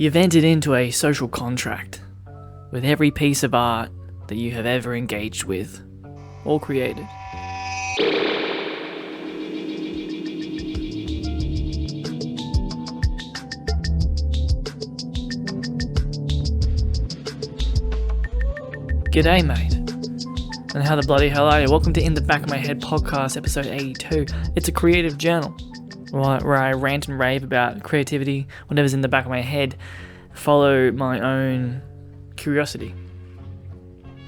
You've entered into a social contract with every piece of art that you have ever engaged with or created. G'day, mate. And how the bloody hell are you? Welcome to In the Back of My Head podcast, episode 82. It's a creative journal where I rant and rave about creativity, whatever's in the back of my head, follow my own curiosity.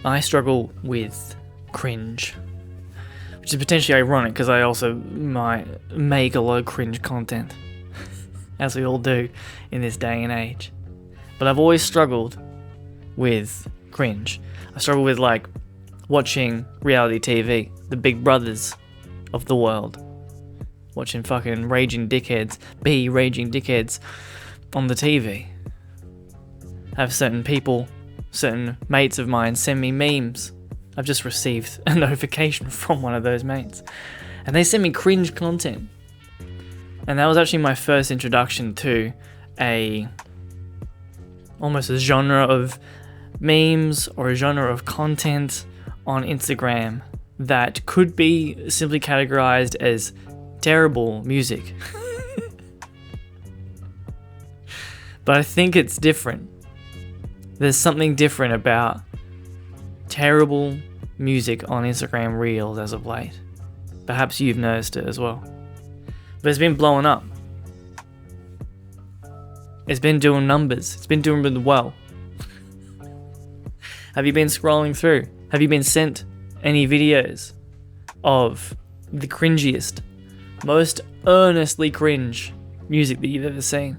I struggle with cringe, which is potentially ironic because I also might make a lot of cringe content, as we all do in this day and age. But I've always struggled with cringe. I struggle with watching reality TV, the Big Brothers of the world, watching fucking raging dickheads on the TV. Have certain people, certain mates of mine send me memes. I've just received a notification from one of those mates, and they send me cringe content. And that was actually my first introduction to almost a genre of memes or a genre of content on Instagram that could be simply categorized as terrible music. But I think it's different. There's something different about terrible music on Instagram Reels as of late. Perhaps you've noticed it as well. But it's been blowing up. It's been doing numbers. It's been doing really well. Have you been scrolling through? Have you been sent any videos of the cringiest, most earnestly cringe music that you've ever seen?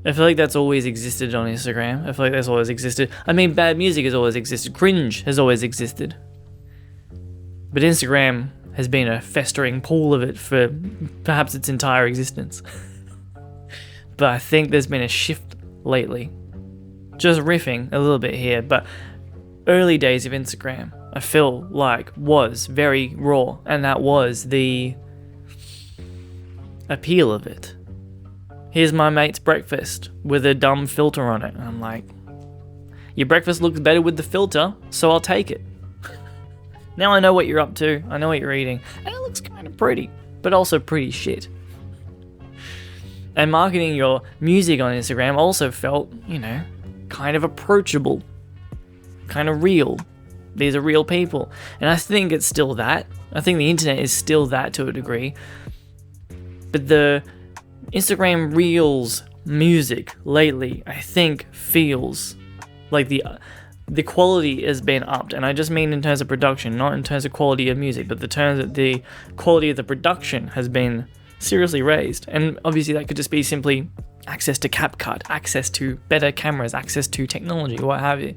I feel like that's always existed on Instagram. I feel like that's always existed. I mean, bad music has always existed. Cringe has always existed. But Instagram has been a festering pool of it for perhaps its entire existence. But I think there's been a shift lately. Just riffing a little bit here, but early days of Instagram, I feel like was very raw, and that was the appeal of it. Here's my mate's breakfast with a dumb filter on it. And I'm like, your breakfast looks better with the filter, so I'll take it. Now I know what you're up to, I know what you're eating, and it looks kind of pretty, but also pretty shit. And marketing your music on Instagram also felt, kind of approachable, kind of real. These are real people. And I think it's still that. I think the internet is still that to a degree. But the Instagram Reels music lately, I think, feels like the quality has been upped. And I just mean in terms of production, not in terms of quality of music, but the quality of the production has been seriously raised. And obviously that could just be simply access to CapCut, access to better cameras, access to technology, what have you.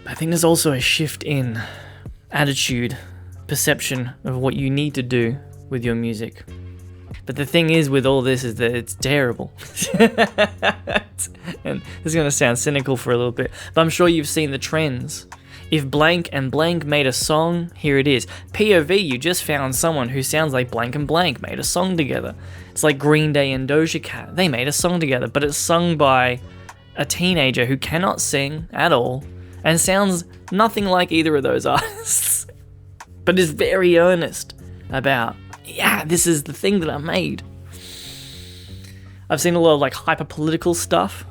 But I think there's also a shift in attitude, perception of what you need to do with your music. But the thing is with all this is that it's terrible. And this is going to sound cynical for a little bit, but I'm sure you've seen the trends. If blank and blank made a song, here it is. POV, you just found someone who sounds like blank and blank made a song together. It's like Green Day and Doja Cat. They made a song together, but it's sung by a teenager who cannot sing at all and sounds nothing like either of those artists. But is very earnest about, this is the thing that I made. I've seen a lot of hyper-political stuff.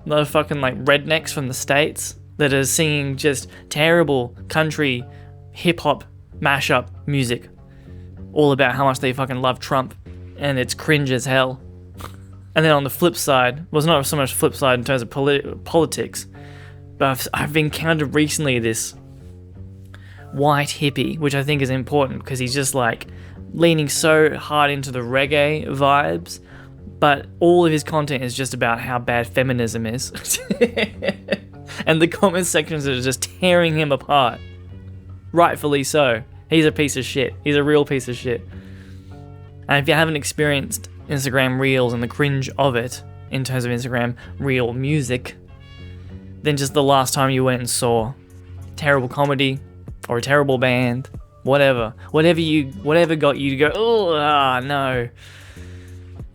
A lot of fucking rednecks from the States that are singing just terrible country hip-hop mashup music all about how much they fucking love Trump, and it's cringe as hell. And then on the flip side, well, it's not so much flip side in terms of politics, but I've encountered recently this white hippie, which I think is important because he's just leaning so hard into the reggae vibes, but all of his content is just about how bad feminism is. And the comment sections are just tearing him apart. Rightfully so. He's a piece of shit. He's a real piece of shit. And if you haven't experienced Instagram Reels and the cringe of it, in terms of Instagram Reel music, then just the last time you went and saw terrible comedy or a terrible band, whatever got you to go, no.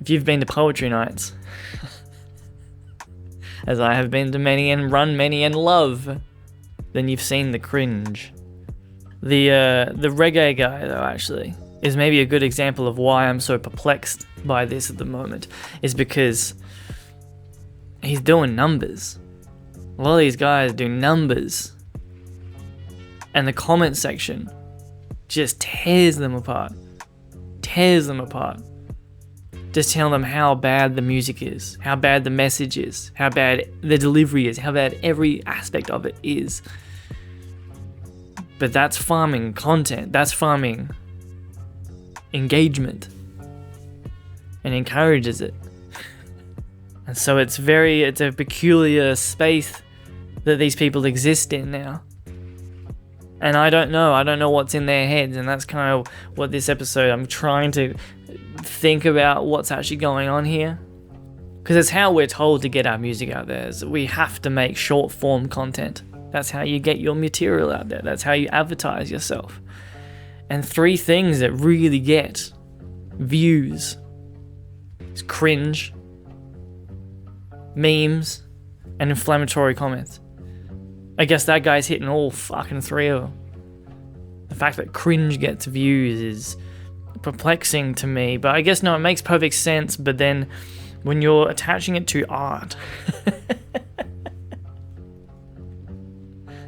If you've been to poetry nights, as I have been to many and run many and love, then you've seen the cringe. The reggae guy, though, actually, is maybe a good example of why I'm so perplexed by this at the moment, is because he's doing numbers. A lot of these guys do numbers, and the comment section just tears them apart. Just telling them how bad the music is, how bad the message is, how bad the delivery is, how bad every aspect of it is. But that's farming content, that's farming engagement, and encourages it. And so it's a peculiar space that these people exist in now. And I don't know what's in their heads, and that's kind of what this episode, I'm trying to think about what's actually going on here. Because it's how we're told to get our music out there, is we have to make short form content. That's how you get your material out there. That's how you advertise yourself. And 3 things that really get views is cringe, memes, and inflammatory comments. I guess that guy's hitting all fucking 3 of them. The fact that cringe gets views is perplexing to me, but I guess no, it makes perfect sense. But then when you're attaching it to art,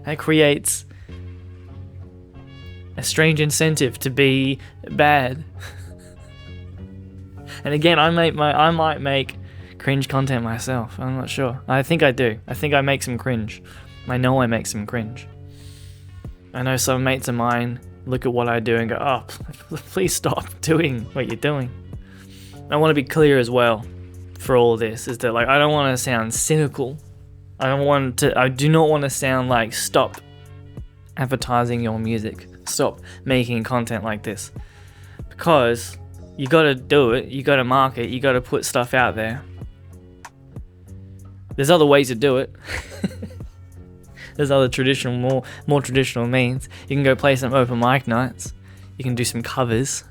that creates a strange incentive to be bad. And again, I might make cringe content myself. I'm not sure. I think I do. I think I make some cringe. I know I make some cringe. I know some mates of mine look at what I do and go, oh, please stop doing what you're doing. I want to be clear as well for all this, is that like I don't want to sound cynical. I do not want to sound like stop advertising your music. Stop making content like this. Because you gotta do it, you gotta market, you gotta put stuff out there. There's other ways to do it. There's other traditional, more traditional means. You can go play some open mic nights. You can do some covers.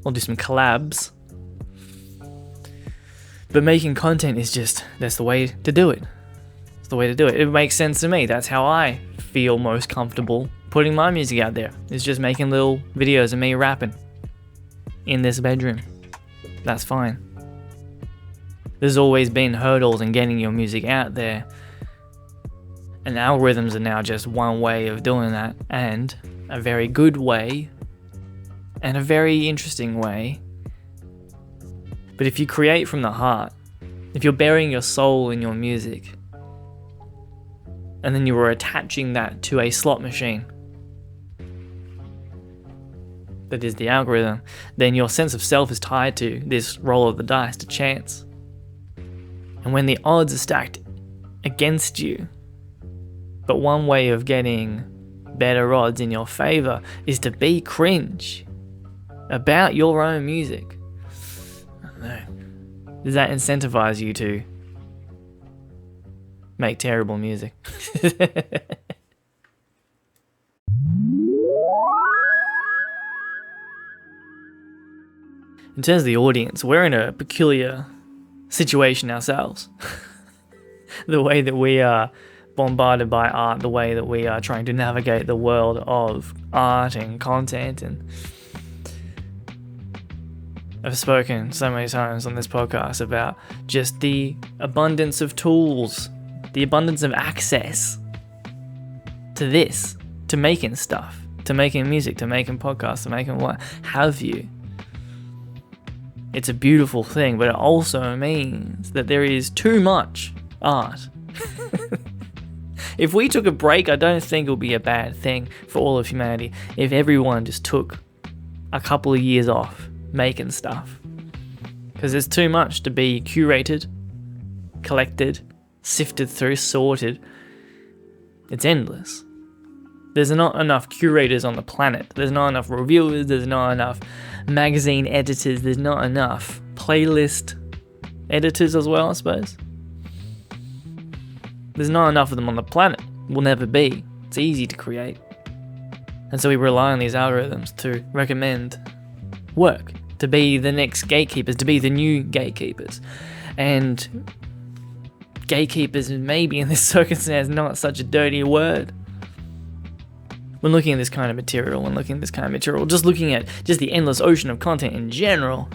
Or do some collabs. But making content is that's the way to do it. It's the way to do it. It makes sense to me. That's how I feel most comfortable putting my music out there. It's just making little videos of me rapping in this bedroom. That's fine. There's always been hurdles in getting your music out there. And algorithms are now just one way of doing that, and a very good way, and a very interesting way. But if you create from the heart, if you're burying your soul in your music, and then you were attaching that to a slot machine, that is the algorithm, then your sense of self is tied to this roll of the dice, to chance. And when the odds are stacked against you, but one way of getting better odds in your favor is to be cringe about your own music. I don't know. Does that incentivize you to make terrible music? In terms of the audience, we're in a peculiar situation ourselves. The way that we are bombarded by art, the way that we are trying to navigate the world of art and content, and I've spoken so many times on this podcast about just the abundance of tools, the abundance of access to this, to making stuff, to making music, to making podcasts, to making what have you. It's a beautiful thing, but it also means that there is too much art. If we took a break, I don't think it would be a bad thing for all of humanity if everyone just took a couple of years off making stuff. Because there's too much to be curated, collected, sifted through, sorted. It's endless. There's not enough curators on the planet. There's not enough reviewers. There's not enough magazine editors. There's not enough playlist editors as well, I suppose. There's not enough of them on the planet. Will never be. It's easy to create. And so we rely on these algorithms to recommend work to be the next gatekeepers, to be the new gatekeepers. And gatekeepers maybe in this circumstance not such a dirty word. When looking at this kind of material, just looking at just the endless ocean of content in general,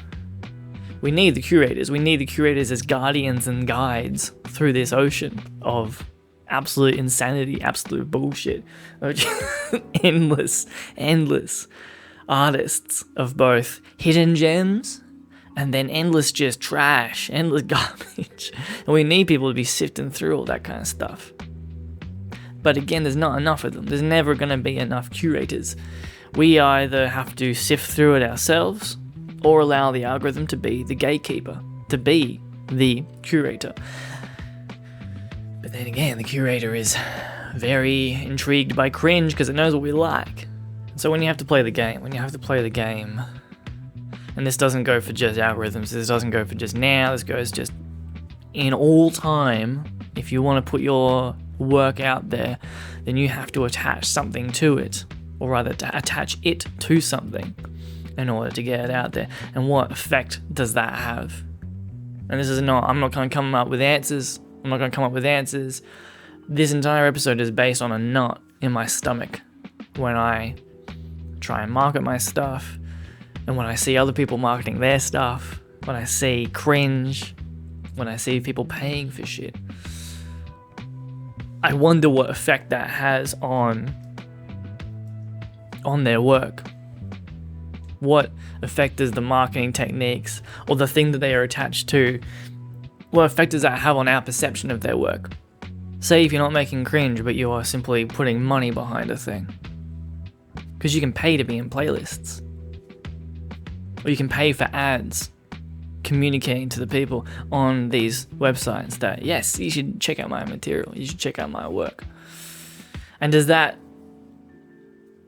we need the curators. We need the curators as guardians and guides through this ocean of absolute insanity, absolute bullshit. endless artists of both hidden gems and then endless just trash, endless garbage. And we need people to be sifting through all that kind of stuff. But again, there's not enough of them. There's never going to be enough curators. We either have to sift through it ourselves or allow the algorithm to be the gatekeeper, to be the curator. But then again, the curator is very intrigued by cringe because it knows what we like. So when you have to play the game, and this doesn't go for just algorithms, this doesn't go for just now, this goes just in all time. If you want to put your work out there, then you have to attach something to it, or rather to attach it to something in order to get it out there. And what effect does that have? And I'm not going to come up with answers. This entire episode is based on a knot in my stomach when I try and market my stuff, and when I see other people marketing their stuff, when I see cringe, when I see people paying for shit. I wonder what effect that has on their work. What effect does the marketing techniques or the thing that they are attached to, what effect does that have on our perception of their work? Say if you're not making cringe, but you are simply putting money behind a thing. Because you can pay to be in playlists. Or you can pay for ads communicating to the people on these websites that, yes, you should check out my material, you should check out my work. And does that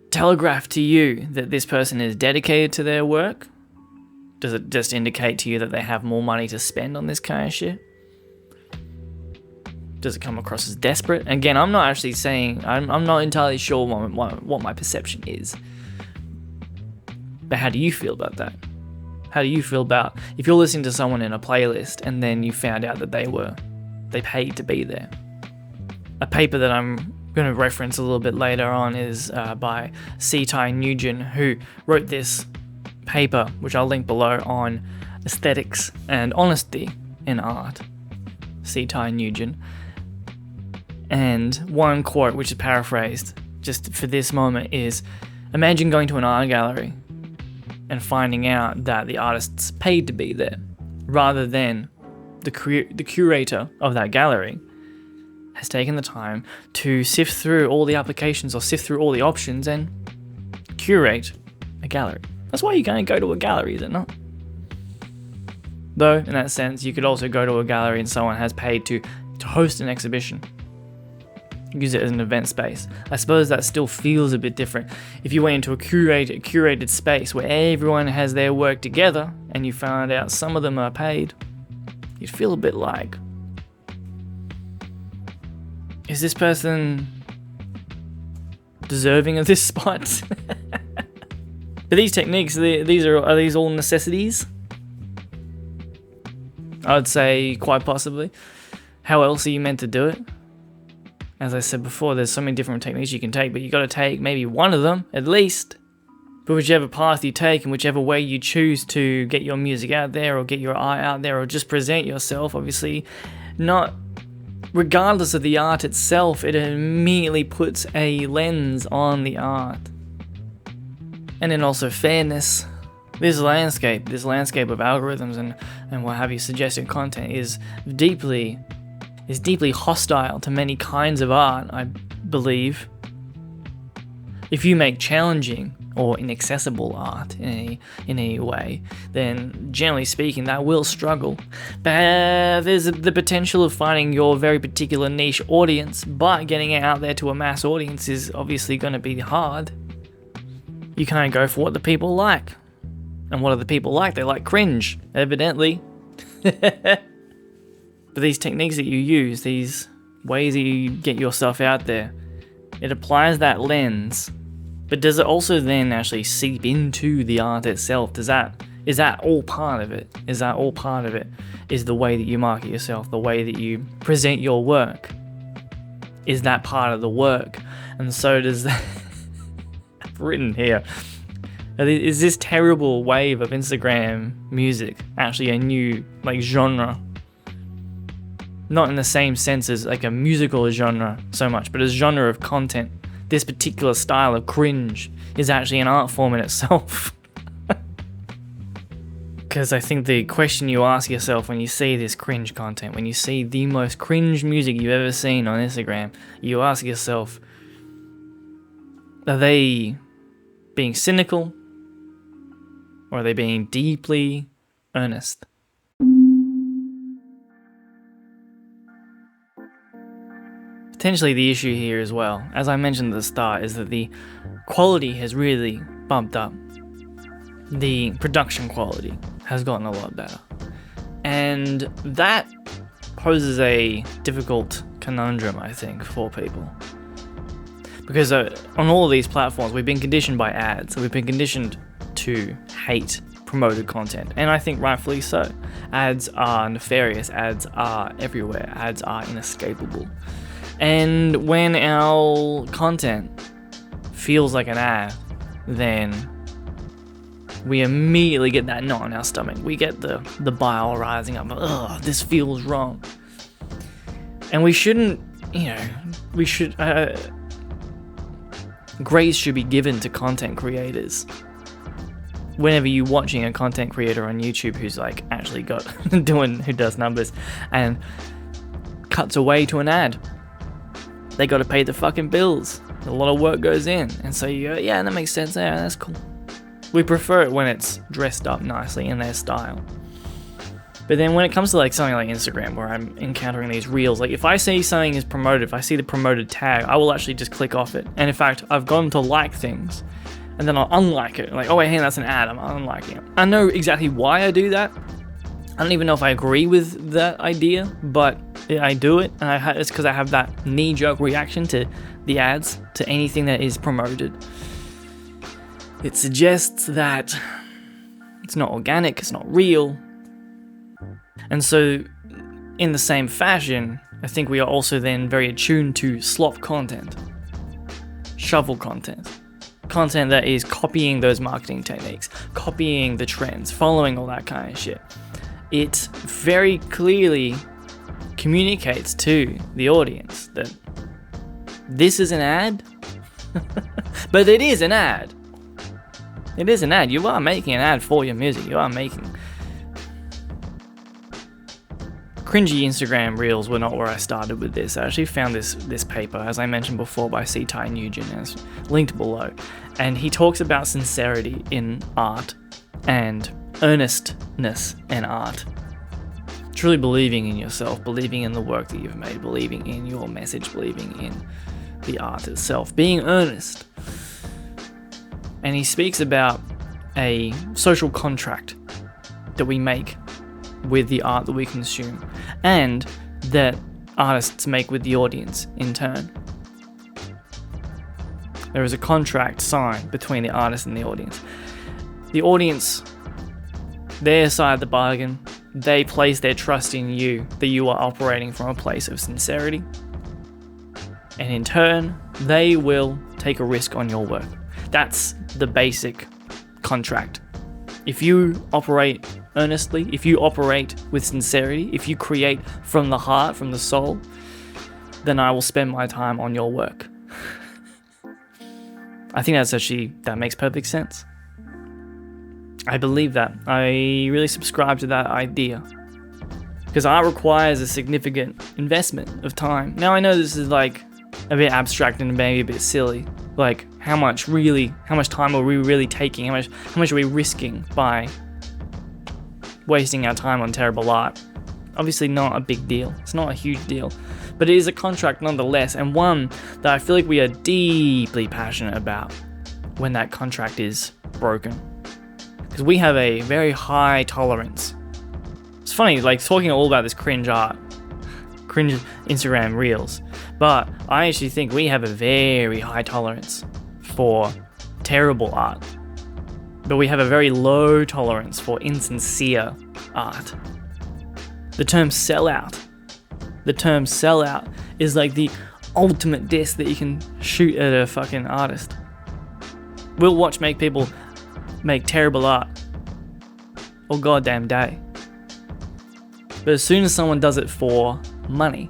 telegraph to you that this person is dedicated to their work? Does it just indicate to you that they have more money to spend on this kind of shit? Does it come across as desperate? Again, I'm not actually saying, I'm not entirely sure what my perception is. But how do you feel about that? How do you feel about if you're listening to someone in a playlist and then you found out that they paid to be there? A paper that I'm going to reference a little bit later on is by C. Nugent, who wrote this paper, which I'll link below, on aesthetics and honesty in art. C. Nugent. And one quote, which is paraphrased just for this moment, is, imagine going to an art gallery and finding out that the artists paid to be there, rather than the curator of that gallery has taken the time to sift through all the applications or sift through all the options and curate a gallery. That's why you're going to go to a gallery, is it not? Though, in that sense, you could also go to a gallery and someone has paid to host an exhibition. Use it as an event space. I suppose that still feels a bit different. If you went into a curated space where everyone has their work together and you found out some of them are paid, you'd feel a bit like, is this person deserving of this spot? But these techniques, are these all necessities? I would say quite possibly. How else are you meant to do it? As I said before, there's so many different techniques you can take, but you got to take maybe one of them at least. But whichever path you take and whichever way you choose to get your music out there or get your art out there or just present yourself, obviously, not regardless of the art itself, it immediately puts a lens on the art. And then also fairness. This landscape of algorithms and what have you, suggested content is deeply hostile to many kinds of art, I believe. If you make challenging or inaccessible art in any way, then generally speaking, that will struggle. But there's the potential of finding your very particular niche audience, but getting it out there to a mass audience is obviously going to be hard. You can't go for what the people like. And what do the people like? They like cringe, evidently. But these techniques that you use, these ways that you get yourself out there, it applies that lens. But does it also then actually seep into the art itself? Does that Is that all part of it? Is that all part of it? Is the way that you market yourself, the way that you present your work? Is that part of the work? And so does that. I've written here. Is this terrible wave of Instagram music actually a new genre? Not in the same sense as like a musical genre so much, but a genre of content. This particular style of cringe is actually an art form in itself. Because I think the question you ask yourself when you see this cringe content, when you see the most cringe music you've ever seen on Instagram, you ask yourself, are they being cynical? Or are they being deeply earnest? Potentially the issue here as well, as I mentioned at the start, is that the quality has really bumped up. The production quality has gotten a lot better. And that poses a difficult conundrum, I think, for people. Because on all of these platforms, we've been conditioned by ads. We've been conditioned to hate promoted content. And I think rightfully so. Ads are nefarious. Ads are everywhere. Ads are inescapable. And when our content feels like an ad, then we immediately get that knot in our stomach. We get the bile rising up. Ugh, this feels wrong. And we shouldn't, grace should be given to content creators. Whenever you're watching a content creator on YouTube who's like actually who does numbers and cuts away to an ad, they got to pay the fucking bills. A lot of work goes in. And so you go, yeah, that makes sense. Yeah, that's cool. We prefer it when it's dressed up nicely in their style. But then when it comes to like something like Instagram, where I'm encountering these reels, like if I see something is promoted, if I see the promoted tag, I will actually just click off it. And in fact, I've gone to like things and then I'll unlike it. Like, oh wait, hey, that's an ad, I'm unliking it. I know exactly why I do that. I don't even know if I agree with that idea, but I do it. And it's because I have that knee-jerk reaction to the ads, to anything that is promoted. It suggests that it's not organic, it's not real. And so, in the same fashion, I think we are also then very attuned to slop content, shovel content, content that is copying those marketing techniques, copying the trends, following all that kind of shit. It very clearly communicates to the audience that this is an ad, but it is an ad. It is an ad. You are making an ad for your music. You are making... Cringy Instagram reels were not where I started with this. I actually found this paper, as I mentioned before, by C. Ty Nugent, as linked below. And he talks about sincerity in art and earnestness in art. Truly believing in yourself, believing in the work that you've made, believing in your message, believing in the art itself, being earnest. And he speaks about a social contract that we make with the art that we consume, and that artists make with the audience in turn. There is a contract signed between the artist and the audience. The audience, their side of the bargain, they place their trust in you, that you are operating from a place of sincerity. And in turn, they will take a risk on your work. That's the basic contract. If you operate earnestly, if you operate with sincerity, if you create from the heart, from the soul, then I will spend my time on your work. I think that makes perfect sense. I believe that. I really subscribe to that idea. Because art requires a significant investment of time. Now I know this is like a bit abstract and maybe a bit silly. Like how much time are we really taking? How much are we risking by wasting our time on terrible art? Obviously not a big deal. It's not a huge deal. But it is a contract nonetheless, and one that I feel like we are deeply passionate about when that contract is broken. Because we have a very high tolerance. It's funny, like talking all about this cringe art, cringe Instagram reels, but I actually think we have a very high tolerance for terrible art but we have a very low tolerance for insincere art. The term sellout is like the ultimate diss that you can shoot at a fucking artist. We'll watch people make terrible art all goddamn day. But as soon as someone does it for money,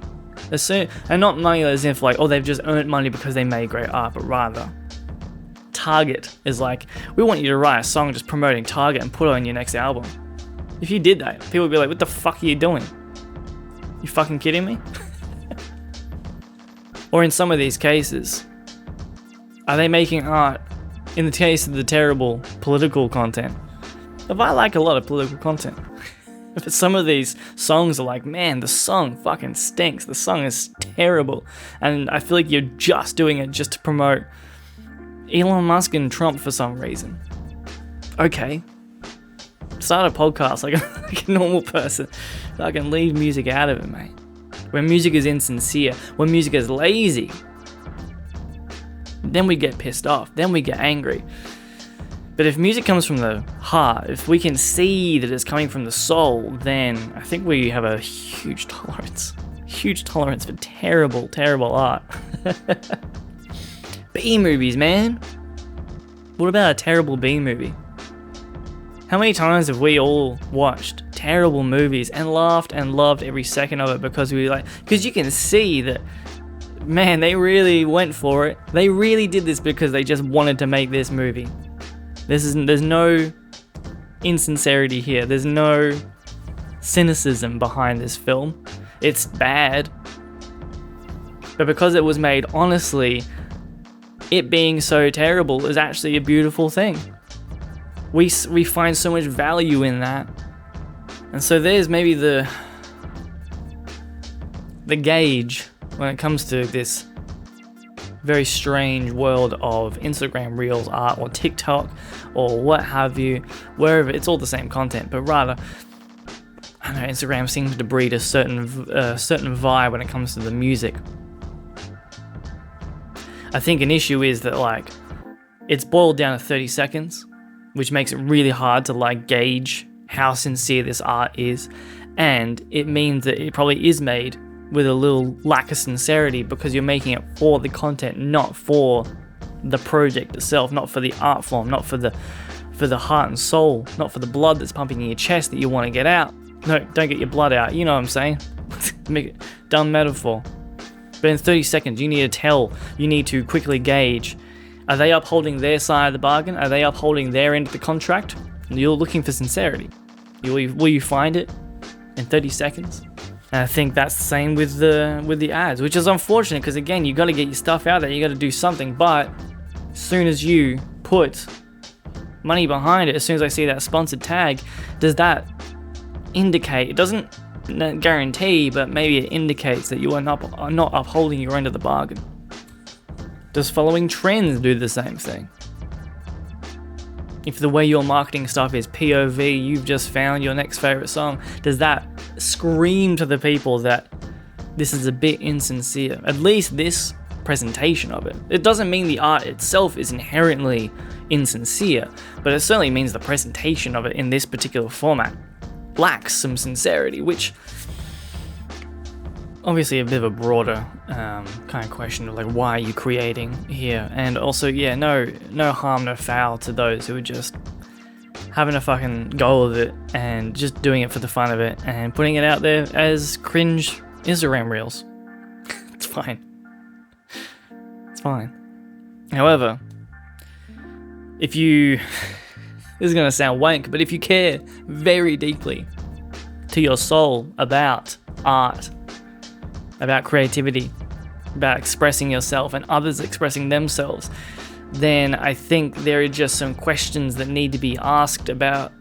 and not money as if like, oh, they've just earned money because they made great art, but rather Target is like, we want you to write a song just promoting Target and put it on your next album. If you did that, people would be like, what the fuck are you doing? You fucking kidding me? Or in some of these cases, are they making art in the case of the terrible political content? If I like a lot of political content, but some of these songs are like, man, the song fucking stinks. The song is terrible. And I feel like you're just doing it just to promote Elon Musk and Trump for some reason. Okay. Start a podcast like a normal person. So I can leave music out of it, mate. When music is insincere, when music is lazy, then we get pissed off. Then we get angry. But if music comes from the heart, if we can see that it's coming from the soul, then I think we have a huge tolerance for terrible, terrible art. B-movies, man. What about a terrible B-movie? How many times have we all watched terrible movies and laughed and loved every second of it because you can see that, man, they really went for it. They really did this because they just wanted to make this movie. There's no insincerity here. There's no cynicism behind this film. It's bad. But because it was made honestly, it being so terrible is actually a beautiful thing. We find so much value in that. And so there's maybe the gauge when it comes to this very strange world of Instagram Reels art or TikTok or what have you, wherever. It's all the same content, but rather, I don't know, Instagram seems to breed a certain vibe when it comes to the music. I think an issue is that like it's boiled down to 30 seconds, which makes it really hard to like gauge how sincere this art is, and it means that it probably is made with a little lack of sincerity because you're making it for the content, not for the project itself, not for the art form, not for the heart and soul, not for the blood that's pumping in your chest that you want to get out. No, don't get your blood out, you know what I'm saying? Make it dumb metaphor. But in 30 seconds, you need to quickly gauge, are they upholding their side of the bargain? Are they upholding their end of the contract? You're looking for sincerity. Will you find it in 30 seconds? And I think that's the same with the ads, which is unfortunate because again, you got to get your stuff out there, you got to do something. But as soon as you put money behind it, as soon as I see that sponsored tag, does that indicate? It doesn't guarantee, but maybe it indicates that you are not upholding your end of the bargain. Does following trends do the same thing? If the way your marketing stuff is POV, you've just found your next favorite song, does that scream to the people that this is a bit insincere? At least this presentation of it. It doesn't mean the art itself is inherently insincere, but it certainly means the presentation of it in this particular format lacks some sincerity, which obviously a bit of a broader kind of question of like, why are you creating here? And also, yeah, no harm, no foul to those who are just having a fucking go of it and just doing it for the fun of it and putting it out there as cringe Instagram reels. It's fine. It's fine. However, if you, this is gonna sound wank, but if you care very deeply to your soul about art, about creativity, about expressing yourself and others expressing themselves, then I think there are just some questions that need to be asked about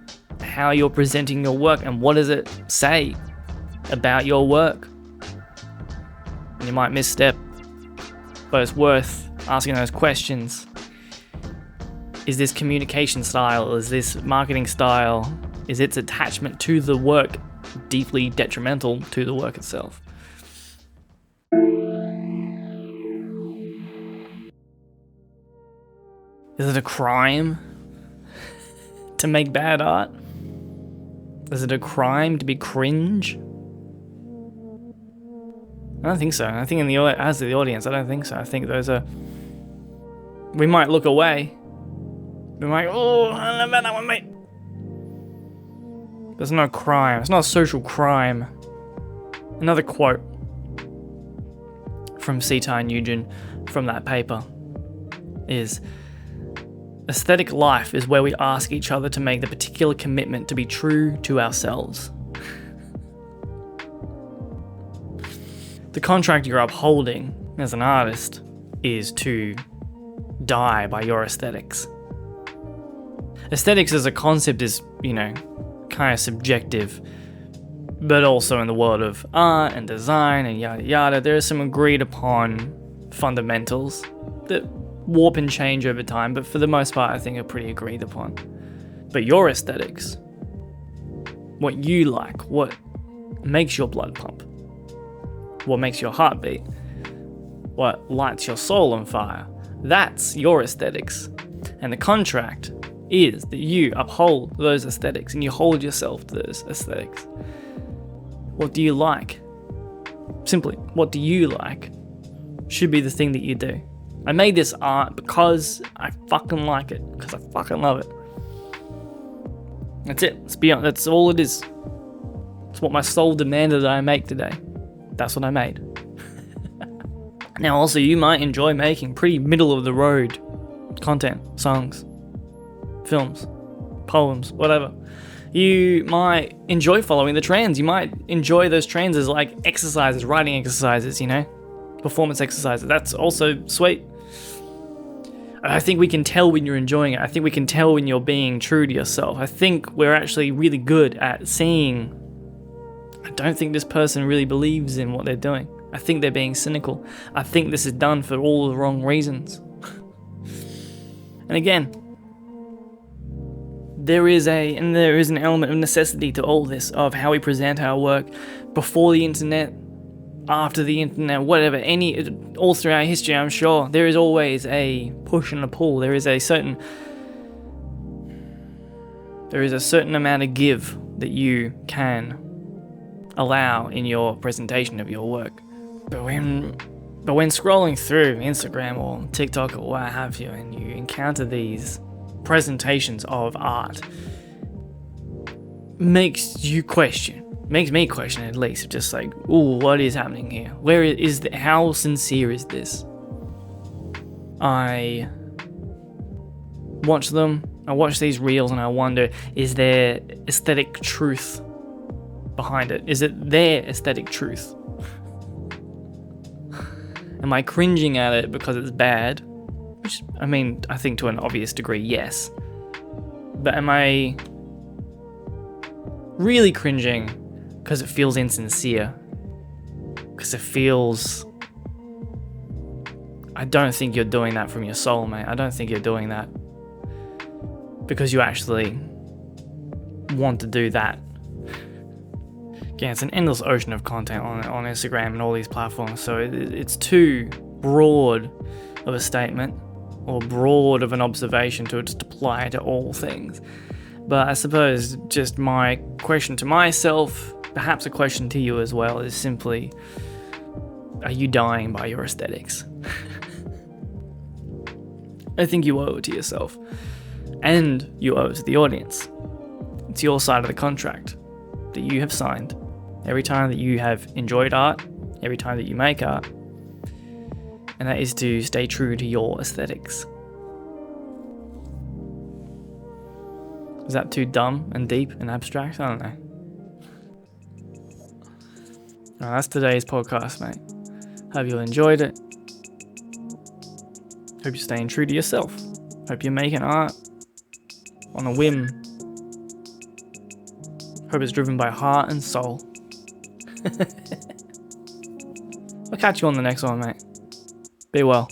how you're presenting your work and what does it say about your work. And you might misstep, but it's worth asking those questions. Is this communication style? Is this marketing style? Is its attachment to the work deeply detrimental to the work itself? Is it a crime to make bad art? Is it a crime to be cringe? I don't think so. I think as the audience, I don't think so. I think we might look away. We might, oh, I don't know about that one, mate. There's no crime. It's not a social crime. Another quote from C.Ty Nugent from that paper is, aesthetic life is where we ask each other to make the particular commitment to be true to ourselves. The contract you're upholding as an artist is to die by your aesthetics. Aesthetics as a concept is, kind of subjective, but also in the world of art and design and yada yada, there are some agreed upon fundamentals that warp and change over time, but for the most part I think are pretty agreed upon. But your aesthetics, what you like, what makes your blood pump, what makes your heart beat, what lights your soul on fire, that's your aesthetics. And the contract is that you uphold those aesthetics and you hold yourself to those aesthetics. What do you like? Simply, what do you like should be the thing that you do. I made this art because I fucking like it, because I fucking love it. That's it. That's all it is. It's what my soul demanded that I make today. That's what I made. Now also, you might enjoy making pretty middle of the road content, songs, films, poems, whatever. You might enjoy following the trends. You might enjoy those trends as like exercises, writing exercises, performance exercises. That's also sweet. I think we can tell when you're enjoying it. I think we can tell when you're being true to yourself. I think we're actually really good at seeing, I don't think this person really believes in what they're doing. I think they're being cynical. I think this is done for all the wrong reasons. And again, there is an element of necessity to all this, of how we present our work before the internet, after the internet, whatever, all throughout history. I'm sure there is always a push and a pull. There is a certain amount of give that you can allow in your presentation of your work. But when scrolling through Instagram or TikTok or what have you, and you encounter these presentations of art, makes me question at least, just like, ooh, what is happening here? How sincere is this? I watch these reels and I wonder, is there aesthetic truth behind it? Is it their aesthetic truth? Am I cringing at it because it's bad? Which, I think to an obvious degree, yes. But am I really cringing because it feels insincere? Because it feels... I don't think you're doing that from your soul, mate. I don't think you're doing that because you actually want to do that. Again, it's an endless ocean of content on Instagram and all these platforms, so it's too broad of a statement or broad of an observation to just apply to all things. But I suppose just my question to myself, perhaps a question to you as well, is simply, are you dying by your aesthetics? I think you owe it to yourself, and you owe it to the audience. It's your side of the contract that you have signed. Every time that you have enjoyed art, every time that you make art, and that is to stay true to your aesthetics. Is that too dumb and deep and abstract? I don't know. Well, that's today's podcast, mate. Hope you enjoyed it. Hope you're staying true to yourself. Hope you're making art on a whim. Hope it's driven by heart and soul. I'll catch you on the next one, mate. Be well.